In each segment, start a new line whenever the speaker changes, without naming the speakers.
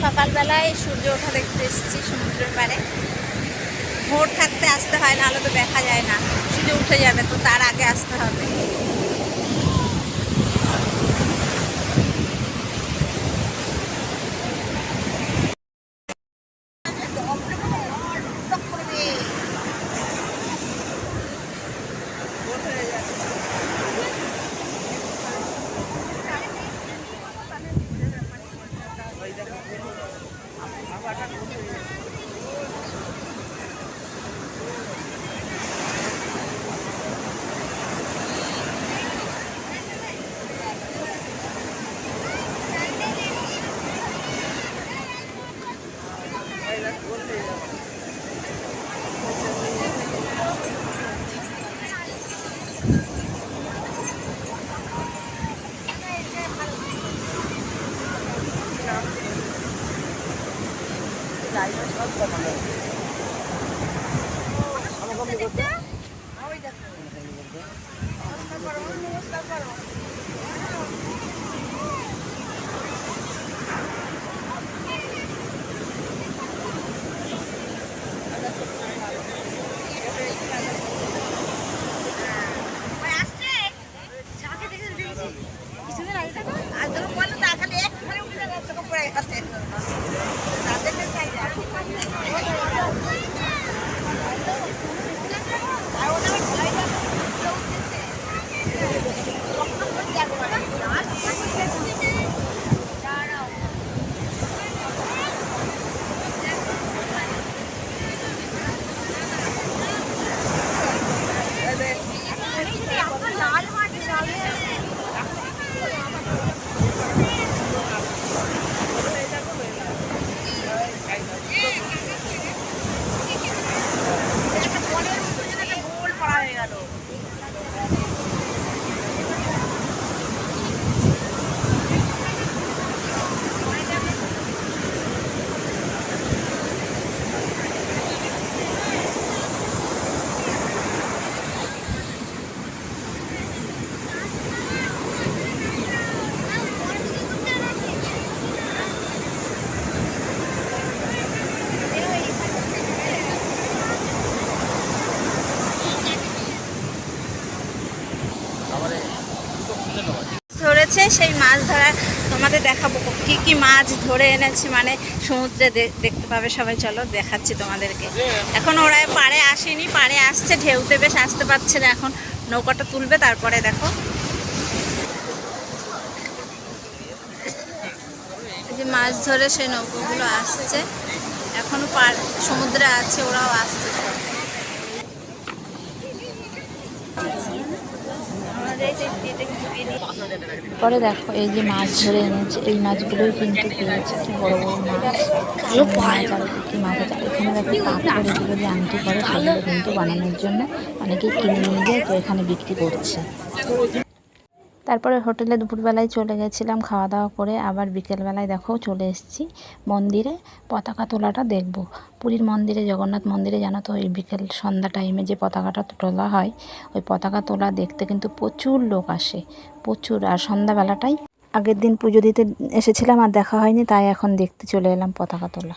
সকালবেলায় সূর্য ওঠা দেখতে এসেছি সমুদ্রের পাড়ে। ভোর থাকতে আসতে হয়, নাহলে তো দেখা যায় না, সূর্য উঠে যাবে, তো তার আগে আসতে হবে। ধরেছে সেই মাছ ধরার তোমাদের দেখাবো কি কি মাছ ধরে এনেছি, মানে সমুদ্রে দেখতে পাবে সবাই। চলো দেখাচ্ছি তোমাদেরকে। এখন ওরা পাড়ে আসেনি, পাড়ে আসছে, ঢেউতে বেশ আসতে পারছে না। এখন নৌকাটা তুলবে, তারপরে দেখো এই যে মাছ ধরে সেই নৌকাগুলো আসছে, এখনো সমুদ্রে আছে, ওরাও আসছে।
পরে দেখো এই যে মাছ ধরে এনেছে, এই মাছগুলোই কিন্তু পেয়েছে, কি বড় বড় মাছ, কি মাছ আছে। এখানে দেখো পাথর, এগুলো যে আংটি করে সেগুলো কিন্তু বানানোর জন্য অনেকেই কিনে নিয়ে যায়, তো এখানে বিক্রি করছে। তারপরে হোটেলে দুপুরবেলায় চলে গেছিলাম খাওয়া দাওয়া করে, আবার বিকেলবেলায় দেখো চলে এসেছি মন্দিরে পতাকা তোলাটা দেখব। পুরীর মন্দিরে, জগন্নাথ মন্দিরে জানো তো এই বিকেল সন্ধ্যা টাইমে যে পতাকাটা তোলা হয়, ওই পতাকা তোলা দেখতে কিন্তু প্রচুর লোক আসে, প্রচুর। আর সন্ধ্যাবেলাটাই আগের দিন পুজো দিতে এসেছিলাম, আর দেখা হয়নি, তাই এখন দেখতে চলে এলাম পতাকা তোলা।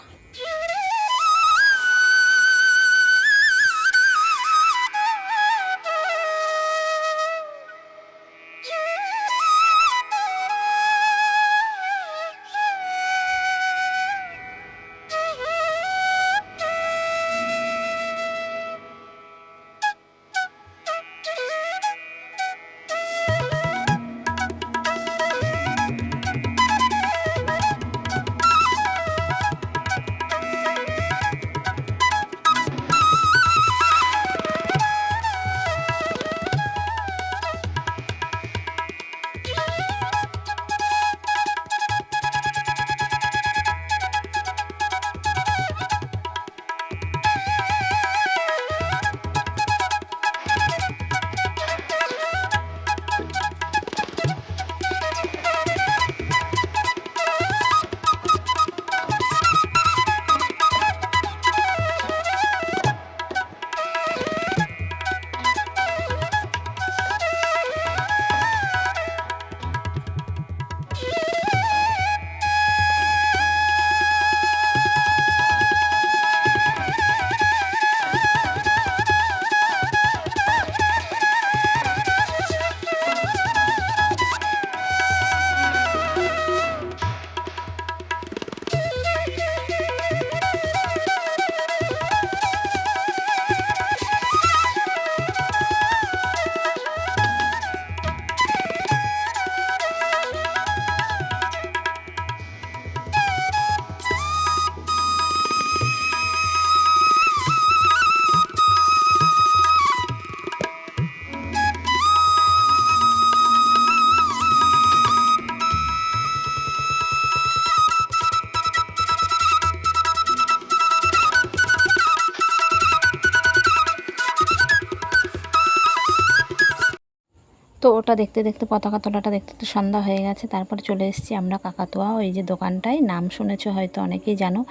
ওটা দেখতে দেখতে পতাকা তোলাটা দেখতে দেখতে সন্ধ্যা হয়ে গেছে। তারপর চলে এসেছি আমরা কাকাতুয়া, ওই যে দোকানটায়, নাম শুনেছো হয়তো অনেকেই জানো,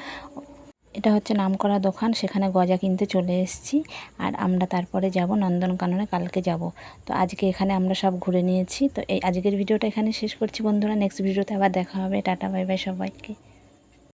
এটা হচ্ছে নামকরা দোকান, সেখানে গজা কিনতে চলে এসেছি। আর আমরা তারপরে যাব নন্দনকাননে, কালকে যাব। তো আজকে এখানে আমরা সব ঘুরে নিয়েছি। তো এই আজকের ভিডিওটা এখানে শেষ করছি বন্ধুরা, নেক্সট ভিডিওতে আবার দেখা হবে। টাটা বাই বাই সবাইকে।